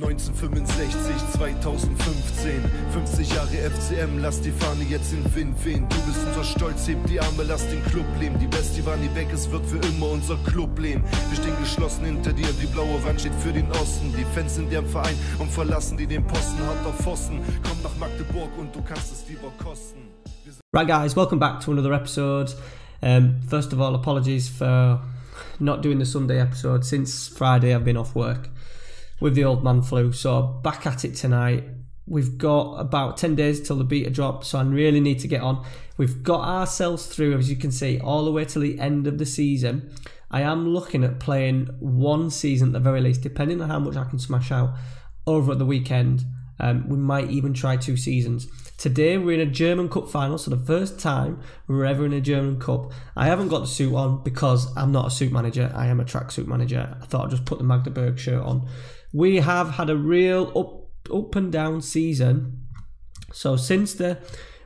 1965, 2015, 50 Jahre FCM, lass die Fahne jetzt in Wind wehen. Du bist unser Stolz, heb die Arme, lass den Club leben. Die Bestie war nie weg, es wird für immer unser Club leben. Wir stehen geschlossen hinter dir, die blaue Wand steht für den Osten. Die Fans sind im Verein und verlassen die den Posten. Hand auf Pfosten, komm nach Magdeburg und du kannst es lieber kosten. Right guys, welcome back to another episode. First of all, apologies for not doing the Sunday episode. Since Friday I've been off work with the old man flu, so back at it tonight. We've got about 10 days till the beta drop, so I really need to get on. We've got ourselves through, as you can see, all the way to the end of the season. I am looking at playing one season at the very least, depending on how much I can smash out over at the weekend. We might even try 2 seasons. Today we're in a German Cup final, so the first time we're ever in a German Cup. I haven't got the suit on because I'm not a suit manager, I am a tracksuit manager. I thought I'd just put the Magdeburg shirt on. We have had a real up and down season. So since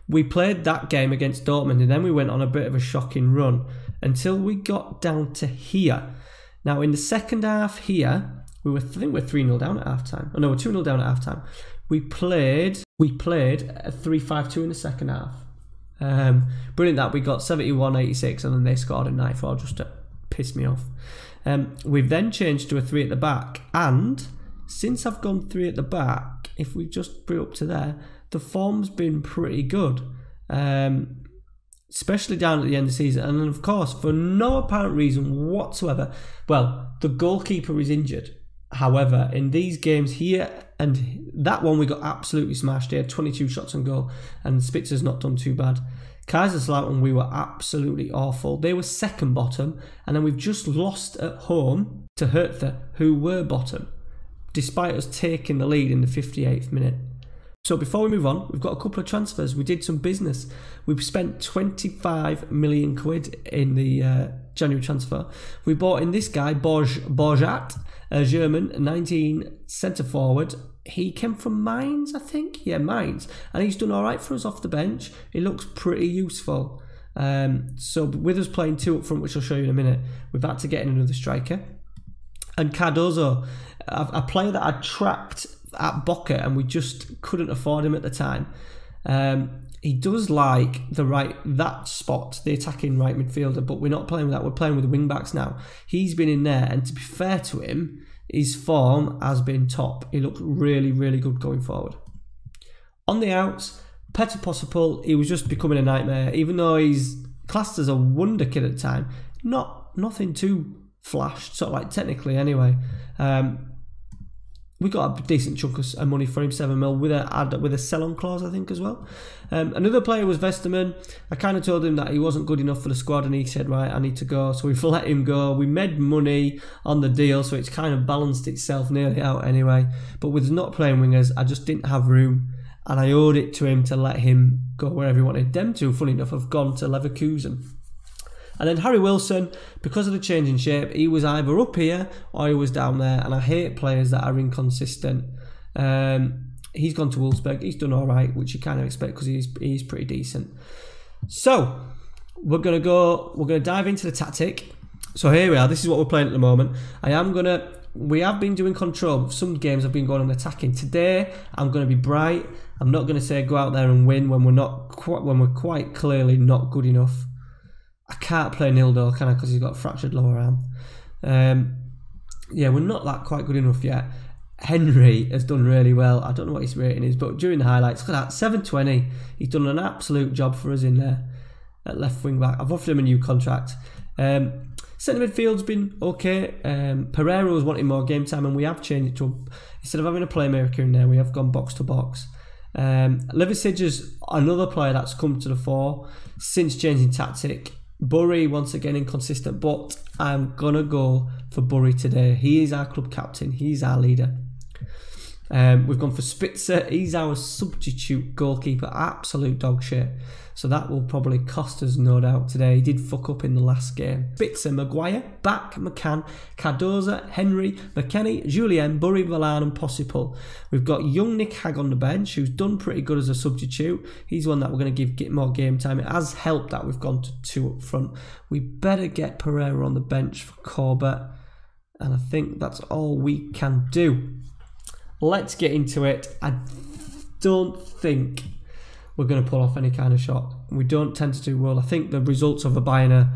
we played that game against Dortmund, and then we went on a bit of a shocking run until we got down to here. Now in the second half here, I think we're 3-0 down at half time. Oh no, we're 2-0 down at half time. We played a 3-5-2 in the second half. Brilliant that we got 71-86 and then they scored a 94 just to piss me off. We've then changed to a 3 at the back, and since I've gone 3 at the back, if we just bring it up to there, the form's been pretty good, especially down at the end of the season. And then of course, for no apparent reason whatsoever, well, the goalkeeper is injured. However, in these games here and that one, we got absolutely smashed. He had 22 shots on goal, and Spitzer's not done too bad. Kaiserslautern, we were absolutely awful. They were second bottom, and then we've just lost at home to Hertha, who were bottom, despite us taking the lead in the 58th minute. So before we move on, we've got a couple of transfers. We did some business. We've spent 25 million quid in the January transfer. We bought in this guy, Borjat, a German, 19 centre forward. He came from Mainz, I think. Yeah, Mainz. And he's done all right for us off the bench. He looks pretty useful. So with us playing 2 up front, which I'll show you in a minute, we've had to get in another striker. And Cardozo, a player that I tracked at Boca, and we just couldn't afford him at the time. He does like that spot, the attacking right midfielder, but we're not playing with that. We're playing with the wing backs now. He's been in there, and to be fair to him, his form has been top. He looks really, really good going forward. On the outs, Petr Posipal, he was just becoming a nightmare. Even though he's classed as a wonder kid at the time, nothing too flashed, sort of like technically anyway. We got a decent chunk of money for him, 7 mil, with a sell-on clause, I think, as well. Another player was Westerman. I kind of told him that he wasn't good enough for the squad, and he said, right, I need to go. So we've let him go. We made money on the deal, so it's kind of balanced itself nearly out anyway. But with not playing wingers, I just didn't have room, and I owed it to him to let him go wherever he wanted. Them two, funny enough, have gone to Leverkusen. And then Harry Wilson, because of the change in shape, he was either up here or he was down there. And I hate players that are inconsistent. He's gone to Wolfsburg. He's done all right, which you kind of expect because he's pretty decent. So we're gonna dive into the tactic. So here we are. This is what we're playing at the moment. We have been doing control. Some games have been going on attacking. Today I'm gonna be bright. I'm not gonna say go out there and win when we're quite clearly not good enough. I can't play Nildo, can I? Because he's got a fractured lower arm. Yeah, we're not that quite good enough yet. Henry has done really well. I don't know what his rating is, but during the highlights, look at that, 720. He's done an absolute job for us in there at left wing back. I've offered him a new contract. Centre midfield's been okay. Pereira was wanting more game time, and we have changed it to, instead of having a playmaker in there, we have gone box to box. Liversidge is another player that's come to the fore since changing tactic. Burry, once again, inconsistent, but I'm going to go for Burry today. He is our club captain. He's our leader. We've gone for Spitzer. He's our substitute goalkeeper. Absolute dog shit. So that will probably cost us, no doubt, today. He did fuck up in the last game. Spitzer, Maguire, Back, McCann, Cardoza, Henry, McKennie, Julien, Burry, Valan and Posipal. We've got young Nick Hag on the bench, who's done pretty good as a substitute. He's one that we're going to get more game time. It has helped that we've gone to 2 up front. We better get Pereira on the bench for Corbett. And I think that's all we can do. let's get into it. I don't think we're going to pull off any kind of shot. We don't tend to do well. I think the results of the Bayern,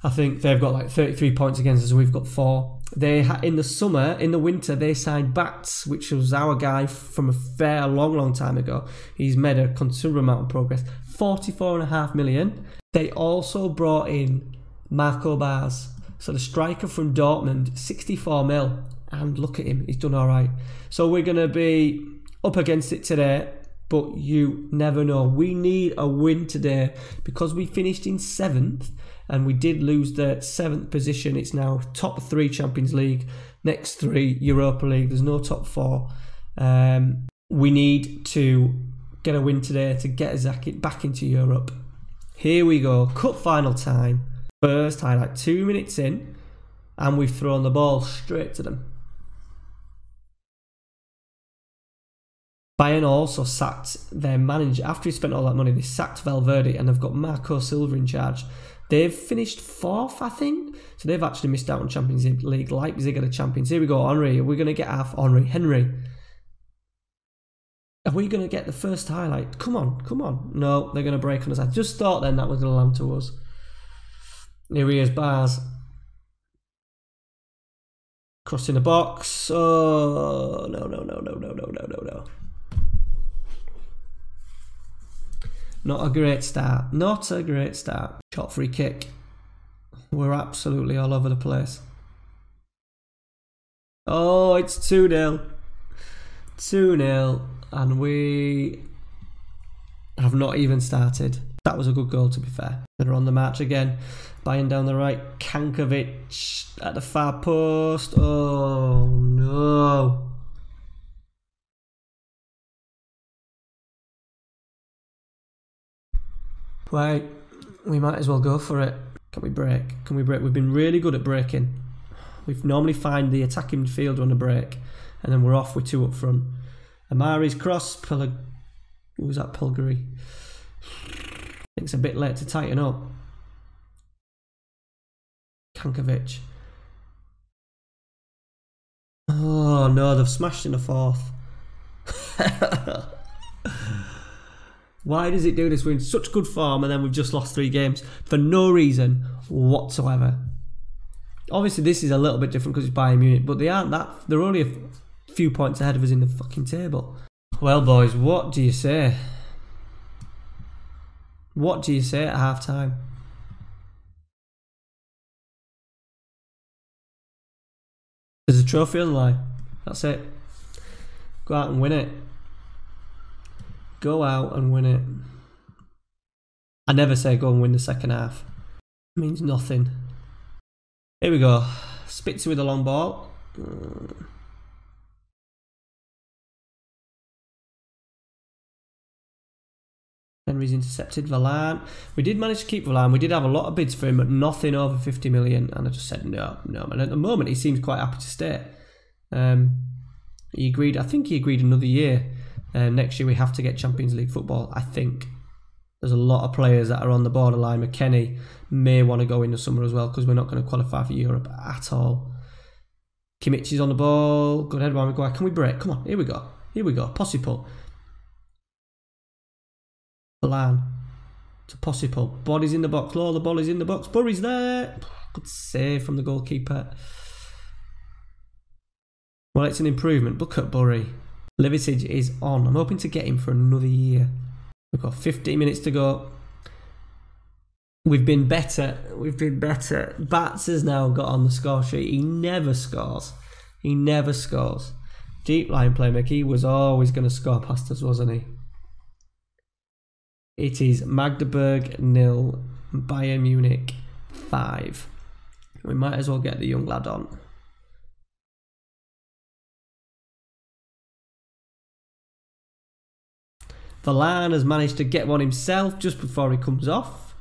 I think they've got like 33 points against us. We've got 4. They in the winter, they signed Bats, which was our guy from a long time ago. He's made a considerable amount of progress. 44.5 million. They also brought in Marco Bars, so the striker from Dortmund, 64 mil. And look at him, he's done all right. So we're going to be up against it today, but you never know. We need a win today because we finished in 7th and we did lose the 7th position. It's now top 3 Champions League, next 3 Europa League. There's no top 4. We need to get a win today to get us back into Europe. Here we go, cup final time. First highlight, 2 minutes in, and we've thrown the ball straight to them. Bayern also sacked their manager. After he spent all that money, they sacked Valverde and they've got Marco Silva in charge. They've finished 4th, I think. So they've actually missed out on Champions League. Leipzig are the champions. Here we go, Henry. We're going to get Henry. Are we going to get the first highlight? Come on. No, they're going to break on us. I just thought then that was going to land to us. Here he is, Bars. Crossing the box. Oh, no. Not a great start. Shot free kick. We're absolutely all over the place. Oh, it's 2-0. 2-0. And we have not even started. That was a good goal, to be fair. They're on the march again. Bayern down the right. Kankovic at the far post. Oh, no. Right, we might as well go for it. Can we break? We've been really good at breaking. We normally find the attacking midfielder on a break, and then we're off with 2 up front. Amari's cross. Who was that? Pelgari. I think it's a bit late to tighten up. Kankovic. Oh no, they've smashed in the 4th. Why does it do this? We're in such good form and then we've just lost 3 games for no reason whatsoever. Obviously this is a little bit different because it's Bayern Munich, but they aren't that. They're only a few points ahead of us in the fucking table. Well boys, what do you say? What do you say at half time? There's a trophy on the line. That's it. Go out and win it. Go out and win it. I never say go and win the second half. It means nothing. Here we go. Spitzer with a long ball. Henry's intercepted Varane. We did manage to keep Varane. We did have a lot of bids for him, but nothing over 50 million. And I just said no. And at the moment, he seems quite happy to stay. He agreed. I think he agreed another year. Next year we have to get Champions League football. I think there's a lot of players that are on the borderline. McKennie may want to go in the summer as well because we're not going to qualify for Europe at all. Kimmich is on the ball. Good head by Maguire. Can we break? Come on. Here we go. Possible. Varane to possible. Body's in the box. Law, the ball is in the box. Burry's there. Good save from the goalkeeper. Well, it's an improvement. Look at Burry. Levitage is on. I'm hoping to get him for another year. We've got 15 minutes to go. We've been better. Bats has now got on the score sheet. He never scores. Deep line playmaker. He was always going to score past us, wasn't he? It is Magdeburg 0, Bayern Munich 5. We might as well get the young lad on. Varane has managed to get one himself just before he comes off.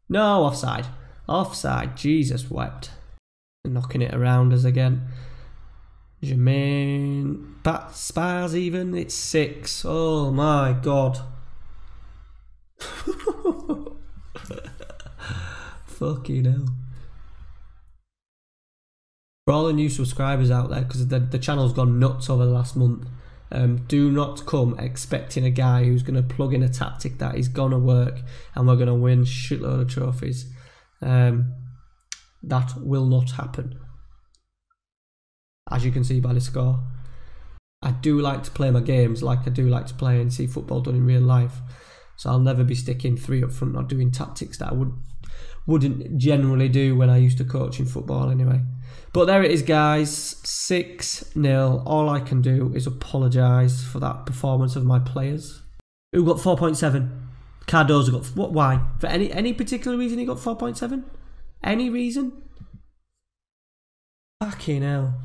No, offside. Jesus wept. Knocking it around us again. Jermaine. Spars even. It's 6. Oh my god. Fucking hell. For all the new subscribers out there, because the channel's gone nuts over the last month, do not come expecting a guy who's going to plug in a tactic that is going to work and we're going to win shitload of trophies. That will not happen. As you can see by the score. I do like to play my games like I do like to play and see football done in real life. So I'll never be sticking 3 up front or doing tactics that I wouldn't generally do when I used to coach in football anyway. But there it is, guys, 6-0. All I can do is apologise for that performance of my players. Who got 4.7? Cardozo got, what? Why? For any particular reason he got 4.7? Any reason? Fucking hell.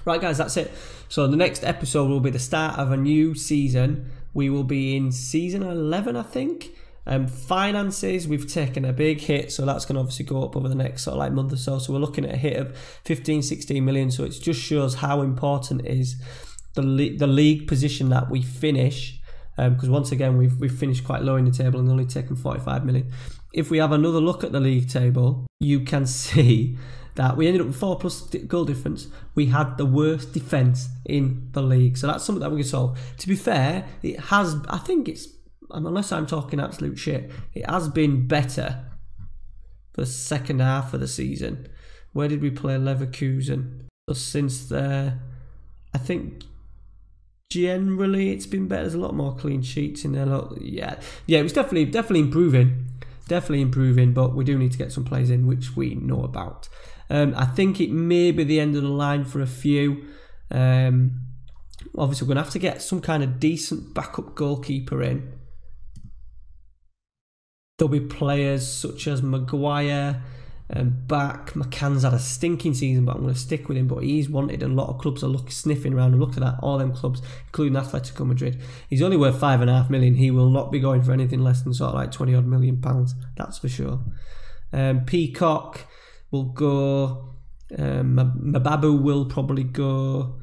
Right, guys, that's it. So the next episode will be the start of a new season. We will be in season 11, I think. Finances, we've taken a big hit, so that's going to obviously go up over the next sort of like month or so. So we're looking at a hit of 15-16 million. So it just shows how important is the league position that we finish. Because once again, we've finished quite low in the table and only taken 45 million. If we have another look at the league table, you can see that we ended up with 4+ goal difference. We had the worst defence in the league. So that's something that we can solve. To be fair, it has, I think it's, unless I'm talking absolute shit, it has been better for the second half of the season. Where did we play Leverkusen? So since there, I think generally it's been better. There's a lot more clean sheets in there. Yeah, it was definitely improving. Definitely improving, but we do need to get some plays in, which we know about. I think it may be the end of the line for a few. Obviously, we're going to have to get some kind of decent backup goalkeeper in. There'll be players such as Maguire and back. McCann's had a stinking season, but I'm going to stick with him. But he's wanted. A lot of clubs are sniffing around and look at that. All them clubs, including Atletico Madrid. He's only worth 5.5 million. He will not be going for anything less than sort of like 20 odd million pounds. That's for sure. Peacock will go. Mababu will probably go.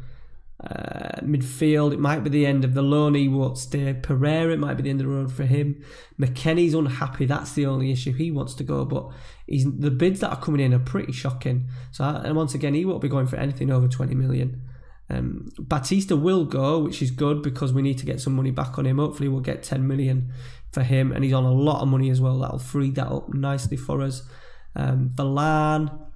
Midfield, it might be the end of the loan. He won't stay. Pereira, it might be the end of the road for him. McKennie's unhappy. That's the only issue. He wants to go, but the bids that are coming in are pretty shocking. So, and once again, he won't be going for anything over 20 million. Batista will go, which is good because we need to get some money back on him. Hopefully, we'll get 10 million for him, and he's on a lot of money as well. That'll free that up nicely for us. Varane,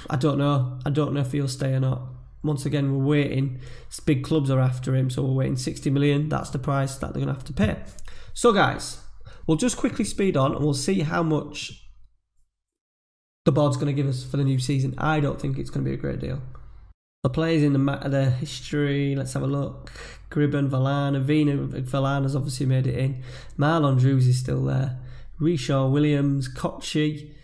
I don't know if he'll stay or not. Once again, we're waiting. Big clubs are after him, so we're waiting 60 million. That's the price that they're going to have to pay. So, guys, we'll just quickly speed on and we'll see how much the board's going to give us for the new season. I don't think it's going to be a great deal. The players in the history, let's have a look. Gribben, Varane, Varane has obviously made it in. Marlon Drews is still there. Rishaw, Williams, Kochi.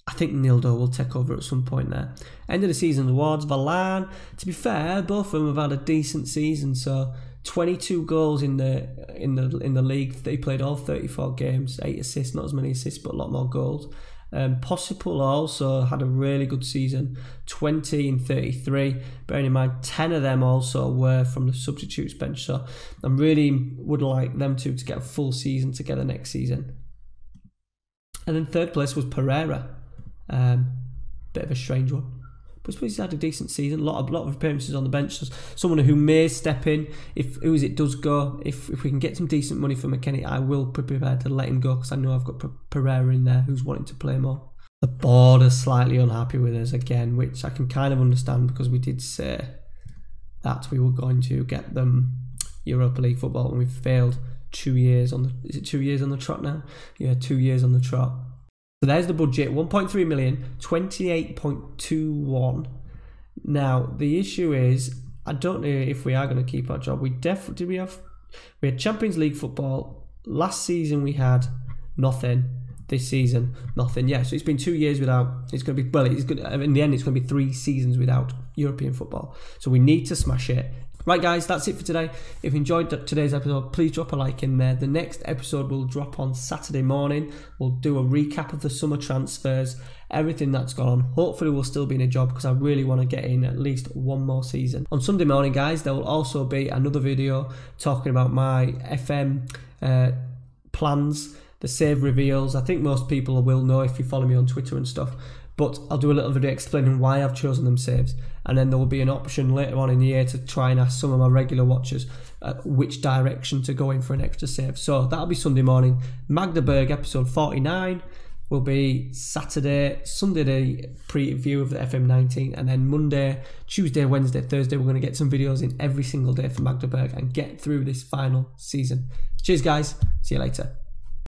I think Nildo will take over at some point there. End of the season awards, Varane. To be fair, both of them have had a decent season. So 22 goals in the league. They played all 34 games, 8 assists, not as many assists, but a lot more goals. Possible also had a really good season, 20 in 33. Bearing in mind, 10 of them also were from the substitutes bench. So I really would like them to get a full season together next season. And then third place was Pereira. Bit of a strange one, but I suppose he's had a decent season. A lot of appearances on the bench. So someone who may step in if it does go. If we can get some decent money for McKennie, I will be prepared to let him go because I know I've got Pereira in there who's wanting to play more. The board is slightly unhappy with us again, which I can kind of understand because we did say that we were going to get them Europa League football and we've failed 2 years on the. Is it 2 years on the trot now? Yeah, 2 years on the trot. So there's the budget, 1.3 million, 28.21. Now, the issue is, I don't know if we are going to keep our job. We had Champions League football. Last season we had nothing. This season, nothing. Yeah, so it's been 2 years without, it's going to be, well, in the end, it's going to be 3 seasons without European football. So we need to smash it. Right, guys, that's it for today. If you enjoyed today's episode, please drop a like in there. The next episode will drop on Saturday morning. We'll do a recap of the summer transfers, everything that's gone on. Hopefully, we'll still be in a job because I really want to get in at least one more season. On Sunday morning, guys, there will also be another video talking about my FM plans, the save reveals. I think most people will know if you follow me on Twitter and stuff. but I'll do a little video explaining why I've chosen them saves, and then there will be an option later on in the year to try and ask some of my regular watchers which direction to go in for an extra save. So that'll be Sunday morning. Magdeburg episode 49 will be Saturday, Sunday the preview of the FM19, and then Monday, Tuesday, Wednesday, Thursday we're going to get some videos in every single day for Magdeburg and get through this final season. Cheers guys, see you later.